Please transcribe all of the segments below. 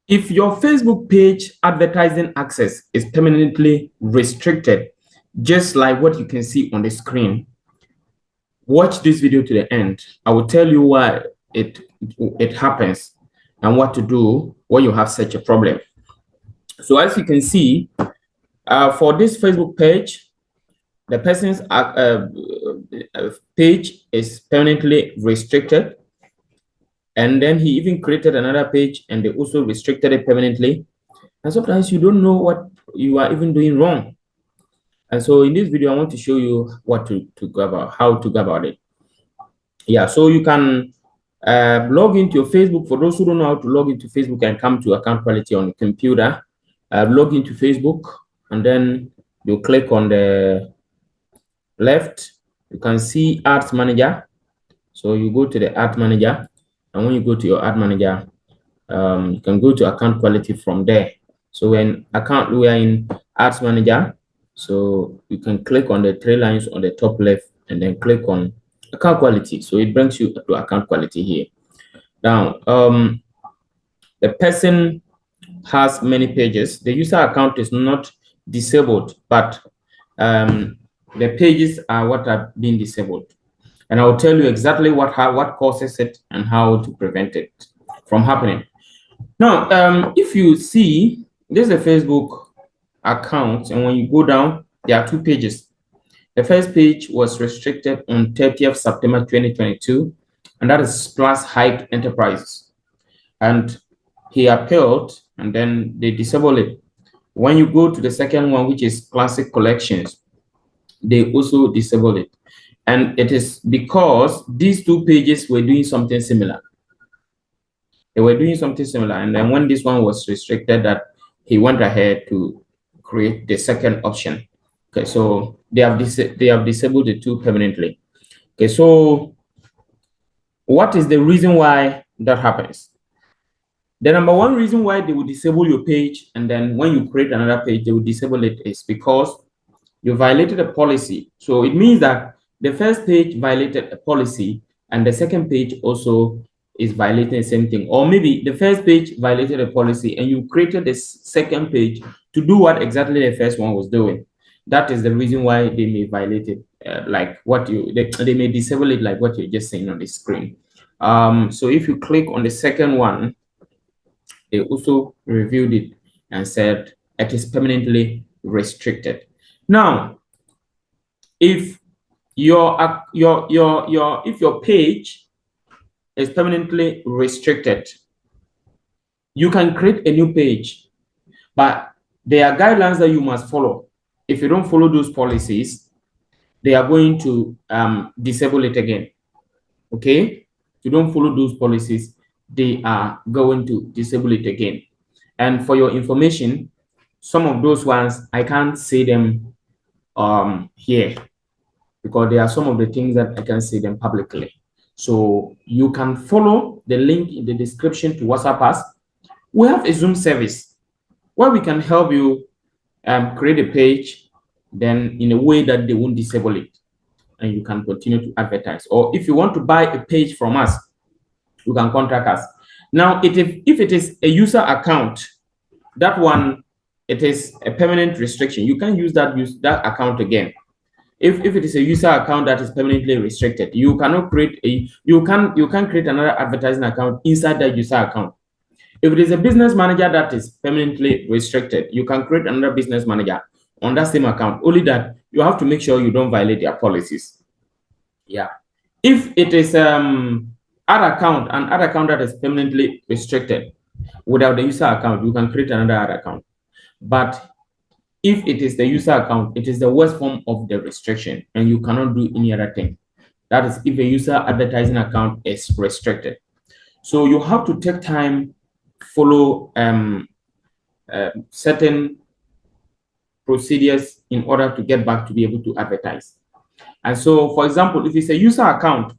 If your Facebook page advertising access is permanently restricted, just like what you can see on the screen, watch this video to the end. I will tell you why it happens and what to do when you have such a problem. So as you can see, for this Facebook page, the person's page is permanently restricted. And then he even created another page and they also restricted it permanently. And sometimes you don't know what you are even doing wrong. And so in this video, I want to show you what to go about, how to go about it. Yeah, so you can log into your Facebook. For those who don't know how to log into Facebook and come to account quality on the computer, log into Facebook and then you click on the left. You can see Ads Manager. So you go to the Ad Manager, and when you go to your Ad Manager, you can go to account quality from there. So we are in Ads Manager. So you can click on the three lines on the top left and then click on account quality. So it brings you to account quality here. Now, the person has many pages. The user account is not disabled, but the pages are what are being disabled. And I will tell you exactly what causes it and how to prevent it from happening. Now, if you see, this is a Facebook account, and when you go down, there are two pages. The first page was restricted on 30th September 2022, and that is Plus Hike Enterprises. And he appealed, and then they disabled it. When you go to the second one, which is Classic Collections, they also disabled it. And it is because these two pages were doing something similar. They were doing something similar. And then when this one was restricted, that he went ahead to create the second option. Okay, so they have disabled the two permanently. Okay, so what is the reason why that happens? The number one reason why they will disable your page, and then when you create another page, they will disable it, is because you violated a policy. So it means that the first page violated a policy and the second page also is violating the same thing. Or maybe the first page violated a policy and you created the second page to do what exactly the first one was doing. That is the reason why they may violate it, like what they may disable it, like what you're just saying on the screen. So if you click on the second one, they also reviewed it and said it is permanently restricted. Now, if your page is permanently restricted, you can create a new page, but there are guidelines that you must follow. If you don't follow those policies, they are going to disable it again. Okay, if you don't follow those policies, they are going to disable it again. And for your information, some of those ones I can't say them here, because there are some of the things that I can say them publicly. So you can follow the link in the description to WhatsApp us. We have a Zoom service where we can help you create a page, then in a way that they won't disable it, and you can continue to advertise. Or if you want to buy a page from us, you can contact us. Now, if it is a user account, that one, it is a permanent restriction. You can't use that account again. If it is a user account that is permanently restricted, you cannot create you can create another advertising account inside that user account. If it is a business manager that is permanently restricted, you can create another business manager on that same account. Only that you have to make sure you don't violate their policies. Yeah. If it is an ad account that is permanently restricted without the user account, you can create another ad account. But if it is the user account, it is the worst form of the restriction, and you cannot do any other thing. That is if a user advertising account is restricted. So you have to take time, follow certain procedures in order to get back to be able to advertise. And so, for example, if it's a user account,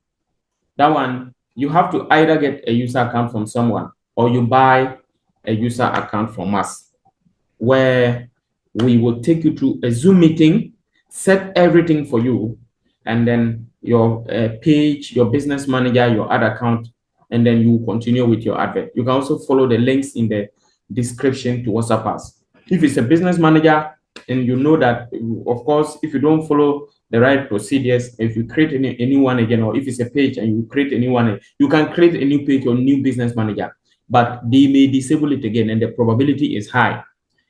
that one, you have to either get a user account from someone or you buy a user account from us, where we will take you through a Zoom meeting, set everything for you, and then your page, your business manager, your ad account, and then you continue with your advert. You can also follow the links in the description to WhatsApp us. If it's a business manager and you know that, of course, if you don't follow the right procedures, if you create any one again, or if it's a page and you create a new one, you can create a new page or new business manager, but they may disable it again, and the probability is high.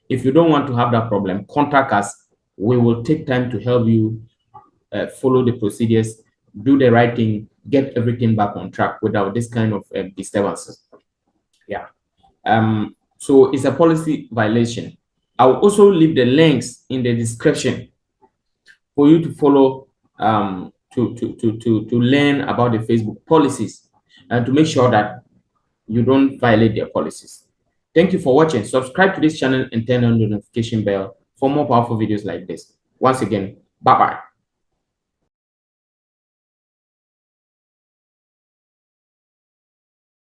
If you don't want to have that problem, contact us. We will take time to help you follow the procedures, do the right thing, get everything back on track without this kind of disturbances. Yeah. So it's a policy violation. I will also leave the links in the description for you to follow, to learn about the Facebook policies and to make sure that you don't violate their policies. Thank you for watching. Subscribe to this channel and turn on the notification bell for more powerful videos like this. Once again, bye-bye.